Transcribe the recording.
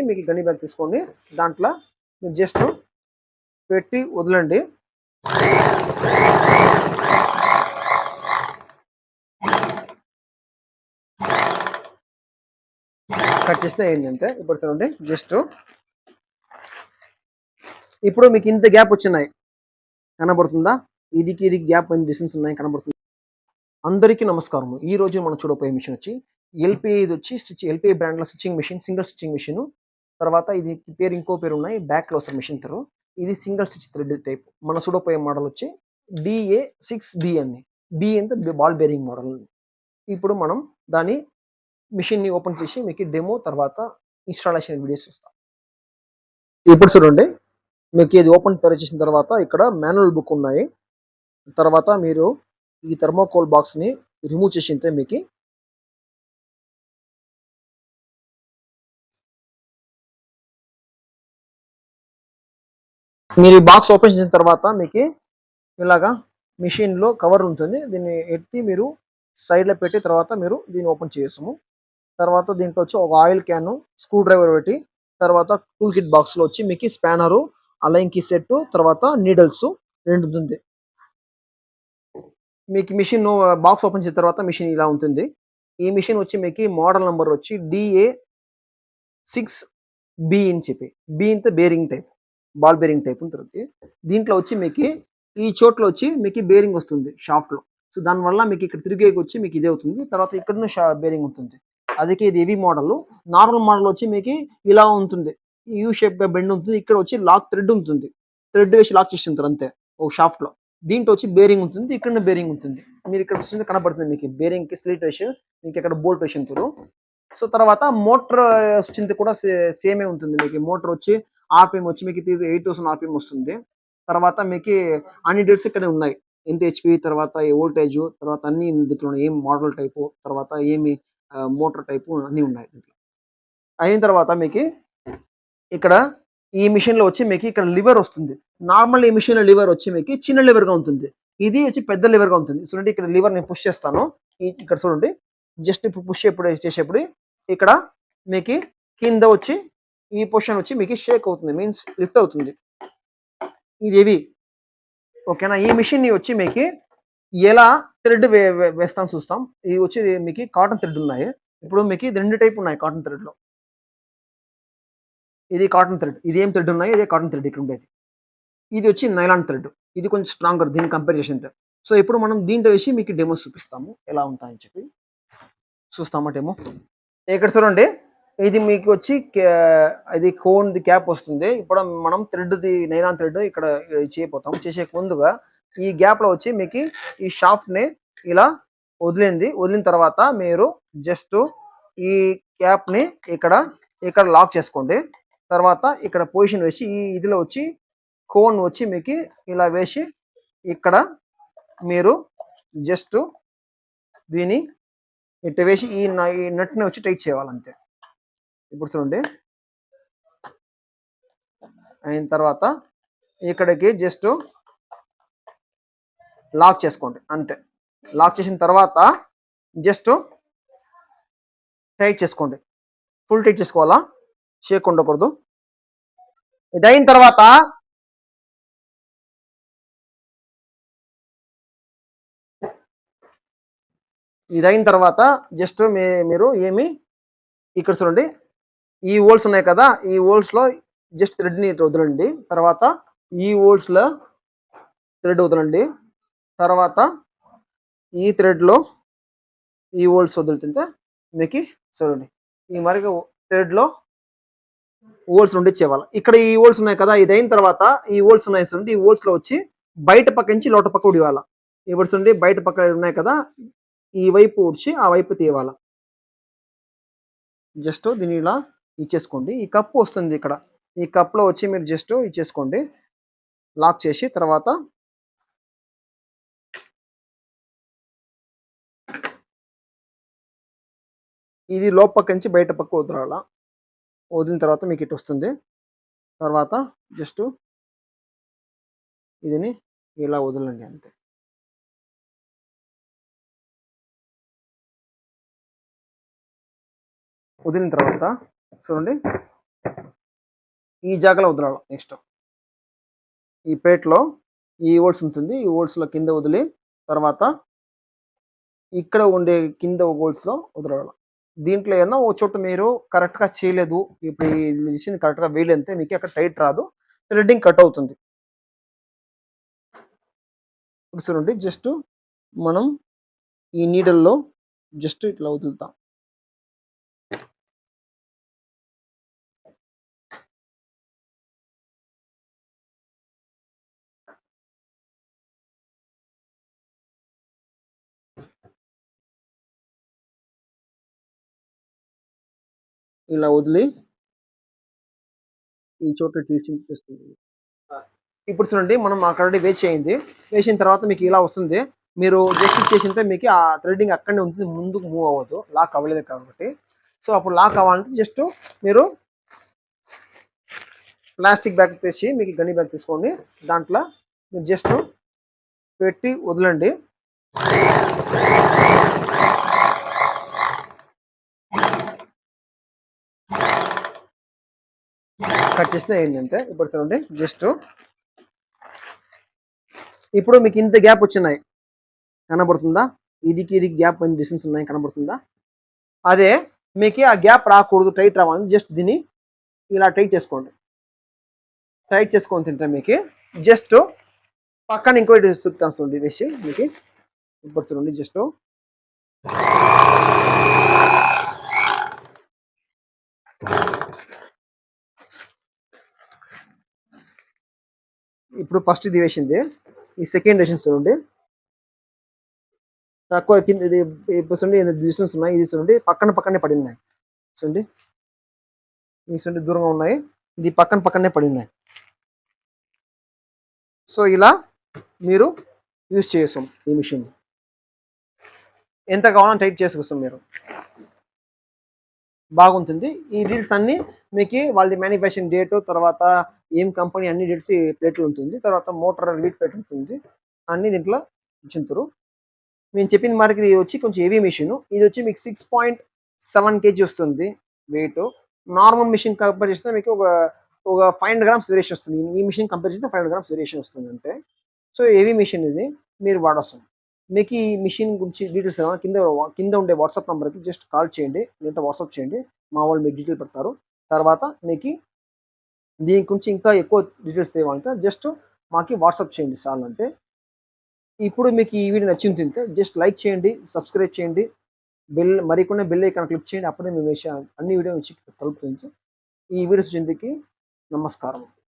మీకు గని బ్యాగ్ తీసుకోండి, దాంట్లో మీరు జస్ట్ పెట్టి వదలండి. కట్ చేస్తే ఏంటంటే ఇప్పుడు చూడండి, జస్ట్ ఇప్పుడు మీకు ఇంత గ్యాప్ వచ్చినాయి కనబడుతుందా? ఇది గ్యాప్ డిస్టెన్స్ ఉన్నాయి కనబడుతుంది. అందరికీ నమస్కారం. ఈ రోజు మనం చూడబోయే మిషన్ వచ్చి ఎల్పిఐ, ఇది వచ్చి ఎల్పిఐ బ్రాండ్ లో stitching machine, single stitching machine. తర్వాత ఇది పేరు ఇంకో పేరు ఉన్నాయి, బ్యాక్ క్లోజర్ మిషన్ అంటారు. ఇది సింగిల్ స్టిచ్ థ్రెడ్ టైప్. మన చూడబోయే మోడల్ వచ్చి DA6B అని. బి అంటే బాల్ బేరింగ్ మోడల్. ఇప్పుడు మనం దాని మిషన్ ని ఓపెన్ చేసి మీకు డెమో తర్వాత ఇన్స్టాలేషన్ వీడియోస్ చూస్తాం. ఇప్పుడు చూడండి, మీకు ఇది ఓపెన్ చేసిన తర్వాత ఇక్కడ మాన్యువల్ బుక్ ఉన్నాయి. తర్వాత మీరు ఈ థర్మోకోల్ బాక్స్ ని రిమూవ్ చేసింటే మీకు మీరు ఈ బాక్స్ ఓపెన్ చేసిన తర్వాత మీకు ఇలాగా మిషన్ లో కవర్ ఉంటుంది. దీన్ని ఎత్తి మీరు సైడ్ లో పెట్టి తర్వాత మీరు దీన్ని ఓపెన్ చేసాము. తర్వాత దీంట్లో వచ్చి ఒక ఆయిల్ క్యాన్, స్క్రూ డ్రైవర్ పెట్టి, తర్వాత టూల్ కిట్ బాక్స్ లో వచ్చి మీకు స్పానరు, అలైన్ కి సెట్, తర్వాత నీడల్స్ రెండు ఉంటుంది. మీకు మిషన్ బాక్స్ ఓపెన్ చేసిన తర్వాత మిషన్ ఇలా ఉంటుంది. ఈ మిషన్ వచ్చి మీకు మోడల్ నెంబర్ వచ్చి DA6B అని చెప్పి, బి అంటే bearing type, ball bearing type ఉంటుంది. దీంట్లో వచ్చి మీకు ఈ చోట్ల వచ్చి మీకు బేరింగ్ వస్తుంది షాఫ్ట్ లో. సో దానివల్ల మీకు ఇక్కడ తిరిగేకి వచ్చి మీకు ఇదే అవుతుంది. తర్వాత ఇక్కడ బేరింగ్ ఉంటుంది. అదికి ఇది హెవీ మోడల్. నార్మల్ మోడల్ వచ్చి మీకు ఇలా ఉంటుంది, యూ షేప్ గా బెండ్ ఉంటుంది. ఇక్కడ వచ్చి లాక్ థ్రెడ్ ఉంటుంది, థ్రెడ్ వేసి లాక్ చేసి ఉంటారు అంతే ఒక షాఫ్ట్ లో. దీంట్లో వచ్చి బేరింగ్ ఉంటుంది, ఇక్కడ బేరింగ్ ఉంటుంది. మీరు ఇక్కడ చూస్తే కనబడుతుంది మీకు బేరింగ్ కి స్లీట్ వేసి మీకు ఇక్కడ బోల్ట్ వేసి ఉంటారు. సో తర్వాత మోటార్ వచ్చింది కూడా సేమే ఉంటుంది. మీకు మోటార్ వచ్చి ఆర్పిఎం వచ్చి మీకు 8000 ఆర్పిఎం వస్తుంది. తర్వాత మీకు అన్ని డేట్స్ ఇక్కడ ఉన్నాయి, ఎంత హెచ్పి, తర్వాత వోల్టేజ్, తర్వాత అన్ని దీంట్లో ఏం మోడల్ టైపు, తర్వాత ఏమి మోటార్ టైపు అన్ని ఉన్నాయి. అయిన తర్వాత మీకు ఇక్కడ ఈ మిషన్ లో వచ్చి మీకు ఇక్కడ లివర్ వస్తుంది. నార్మల్ ఈ మిషన్ లో లివర్ వచ్చి మీకు చిన్న లివర్ గా ఉంటుంది, ఇది వచ్చి పెద్ద లివర్ గా ఉంటుంది. చూడండి ఇక్కడ లివర్ నేను పుష్ చేస్తాను, ఇక్కడ చూడండి జస్ట్ ఇప్పుడు పుష్ చేసేప్పుడు ఇక్కడ మీకు కింద వచ్చి ఈ పొజిషన్ వచ్చి మీకు షేక్ అవుతుంది, మీన్స్ లిఫ్ట్ అవుతుంది. ఇది హెవీ, ఓకేనా? ఈ మిషన్ ని వచ్చి మీకు ఎలా థ్రెడ్ వేస్తాం చూస్తాం. ఇవి వచ్చి మీకు కాటన్ థ్రెడ్ ఉన్నాయి. ఇప్పుడు మీకు రెండు టైప్ ఉన్నాయి కాటన్ థ్రెడ్ లో. ఇది కాటన్ థ్రెడ్, ఇది ఏం థ్రెడ్ ఉన్నాయి, ఇదే కాటన్ థ్రెడ్ ఇక్కడ ఉండేది. ఇది వచ్చి నైలాన్ థ్రెడ్, ఇది కొంచెం స్ట్రాంగర్ దీన్ని కంపేర్ చేసింది. సో ఇప్పుడు మనం దీంట్లో వేసి మీకు డెమోస్ చూపిస్తాము ఎలా ఉంటాయని చెప్పి. చూస్తామా డెమో? ఇక్కడ చూడండి, ఇది మీకు వచ్చి ఇది కోన్ ది క్యాప్ వస్తుంది. ఇప్పుడు మనం థ్రెడ్ ది నైలాన్ థ్రెడ్ ఇక్కడ చేయబోతాం. చేసే ముందుగా ఈ గ్యాప్ లో వచ్చి మీకు ఈ షాఫ్ట్ ని ఇలా వదిలిన తర్వాత మీరు జస్ట్ ఈ క్యాప్ ని ఇక్కడ లాక్ చేసుకోండి. తర్వాత ఇక్కడ పొజిషన్ వేసి ఈ ఇదిలో వచ్చి కోన్ వచ్చి మీకు ఇలా వేసి ఇక్కడ మీరు జస్ట్ దీన్ని ఇట్ట వేసి ఈ నట్ ని వచ్చి టైట్ చేయాలంతే. ఇప్పుడు చూడండి, అయిన తర్వాత ఇక్కడికి జస్ట్ లాక్ చేసుకోండి అంతే. లాక్ చేసిన తర్వాత జస్ట్ టైట్ చేసుకోండి, ఫుల్ టైట్ చేసుకోవాలా, షేక్ ఉండకూడదు. ఇదైన తర్వాత జస్ట్ మీరు ఏమి ఇక్కడ చూడండి, ఈ హోల్స్ ఉన్నాయి కదా, ఈ హోల్స్ లో జస్ట్ థ్రెడ్ ని వదలండి. తర్వాత ఈ హోల్స్ లో థ్రెడ్ వదలండి. తర్వాత ఈ థ్రెడ్ లో ఈ హోల్స్ వదులుతుంటే మీకు చూడండి ఈ మరి థ్రెడ్ లో హోల్స్ నుండి చేయాలి. ఇక్కడ ఈ హోల్స్ ఉన్నాయి కదా, ఇది అయిన తర్వాత ఈ హోల్స్ ఉన్నాయి చూడండి, ఈ హోల్స్ లో వచ్చి బయట పక్క నుంచి లోట పక్క ఉడివాల. ఇప్పుడు చూడండి బయట పక్క ఉన్నాయి కదా, ఈ వైపు ఉడిచి ఆ వైపు తీయాల. జస్ట్ దీన్ని ఇలా ఇచ్చేసుకోండి. ఈ కప్పు వస్తుంది ఇక్కడ, ఈ కప్ లో వచ్చి మీరు జస్ట్ ఇచ్చేసుకోండి, లాక్ చేసి. తర్వాత ఇది లోపక్క నుంచి బయట పక్క వదలాల. వదిలిన తర్వాత మీకు ఇటు వస్తుంది. తర్వాత జస్ట్ ఇదిని ఇలా వదలండి అంతే. వదిలిన తర్వాత చూడండి ఈ జాగాలో వదలాలి. నెక్స్ట్ ఈ ప్లేట్‌లో ఈ హోల్స్ ఉంటుంది. ఈ హోల్స్‌లో కింద వదిలి తర్వాత ఇక్కడ ఉండే కింద హోల్స్‌లో వదలాల. దీంట్లో ఏమన్నా ఓ చోట మీరు కరెక్ట్‌గా చేయలేదు. ఇప్పుడు ఈ మిషన్ కరెక్ట్‌గా వేయలేదంటే మీకు అక్కడ టైట్ రాదు. థ్రెడ్డింగ్ కట్ అవుతుంది. ఇప్పుడు చూడండి జస్ట్ మనం ఈ నీడిల్‌లో జస్ట్ ఇట్లా వదులుతాం. ఇలా వదిలి ఈ చోట ట్విస్టింగ్ చేస్తుంది. ఇప్పుడు చూడండి మనం మాకు ఆల్రెడీ వేసింది. వేసిన తర్వాత మీకు ఇలా వస్తుంది. మీరు జస్ట్ చేసింటే మీకు ఆ థ్రెడ్డింగ్ అక్కడనే ఉంటుంది. ముందుకు మూవ్ అవ్వదు. లాక్ అవ్వలేదు కాబట్టి. సో, అప్పుడు లాక్ అవ్వాలంటే జస్ట్ మీరు ప్లాస్టిక్ బ్యాగ్ తెచ్చి మీకు గన్ని బ్యాగ్ తీసుకోండి. దాంట్లో మీరు జస్ట్ పెట్టి వదలండి. కట్ చేస్తే ఏంటంటే ఇప్పుడు చూడండి జస్ట్ ఇప్పుడు మీకు ఇంత గ్యాప్ వచ్చినాయి కనబడుతుందా? ఇదికి ఇది గ్యాప్ డిస్టెన్స్ ఉన్నాయి కనబడుతుందా? అదే మీకు ఆ గ్యాప్ రాకూడదు, టైట్ రావాలని జస్ట్ దీన్ని ఇలా టైట్ చేసుకోండి. టైట్ చేసుకొని తింటే మీకు జస్ట్ పక్కన ఇంకోటి చూపుతాను చూడండి వేసి మీకు. ఇప్పుడు చూడండి జస్ట్ ఇప్పుడు ఫస్ట్ ఇది వేసింది. ఈ సెకండ్ వేసింది చూడండి. తక్కువ కింద ఇది ఇప్పుడు చూడండి డిస్టెన్స్ ఉన్నాయి. ఇది చూడండి పక్కనే పడి ఉన్నాయి. చూడండి ఈ చూడండి దూరంగా ఉన్నాయి. ఇది పక్కనే పడి ఉన్నాయి. సో ఇలా మీరు యూజ్ చేసాం ఈ మిషన్. ఎంత కావాలని టైట్ చేసుకొస్తాం మీరు. బాగుంటుంది. ఈ డీటెయిల్స్ అన్నీ మీకు వాళ్ళది మ్యానుఫ్యాక్చరింగ్ డేటు, తర్వాత ఏం కంపెనీ అన్ని డీటెయిల్స్ ఈ ప్లేట్లో ఉంటుంది. తర్వాత మోటార్ వీట్ ప్లేట్ ఉంటుంది. అన్నీ దీంట్లో ఇచ్చింతురు. నేను చెప్పిన మనకి ఇది వచ్చి కొంచెం హెవీ మిషన్. ఇది వచ్చి మీకు 6.7 కేజీ వస్తుంది వెయిట్. నార్మల్ మిషన్ కంపేర్ చేస్తే మీకు ఒక 500 గ్రామ్స్ వేరియేషన్ వస్తుంది. ఈ మిషన్ కంపేర్ చేస్తే 500 గ్రామ్స్ వేరియేషన్ వస్తుంది అంతే. సో హెవీ మిషన్ ఇది మీరు వాడొచ్చు. మీకు ఈ మిషన్ గురించి డీటెయిల్స్ కింద ఉండే వాట్సాప్ నెంబర్కి జస్ట్ కాల్ చేయండి, లేదంటే వాట్సాప్ చేయండి. మా వాళ్ళు మీకు డీటెయిల్ పెడతారు. తర్వాత మీకు దీని గురించి ఇంకా ఎక్కువ డీటెయిల్స్ తేవాలంటే జస్ట్ మాకు వాట్సాప్ చేయండి చాలు అంతే. ఇప్పుడు మీకు ఈ వీడియో నచ్చింది జస్ట్ లైక్ చేయండి, సబ్స్క్రైబ్ చేయండి, మరికొన్ని బెల్ ఐకాన్ క్లిక్ చేయండి. అప్పుడే మేము వేసే అన్ని వీడియో నుంచి కలుపుతుంది. ఈ వీడియోస్ చెందికి నమస్కారం.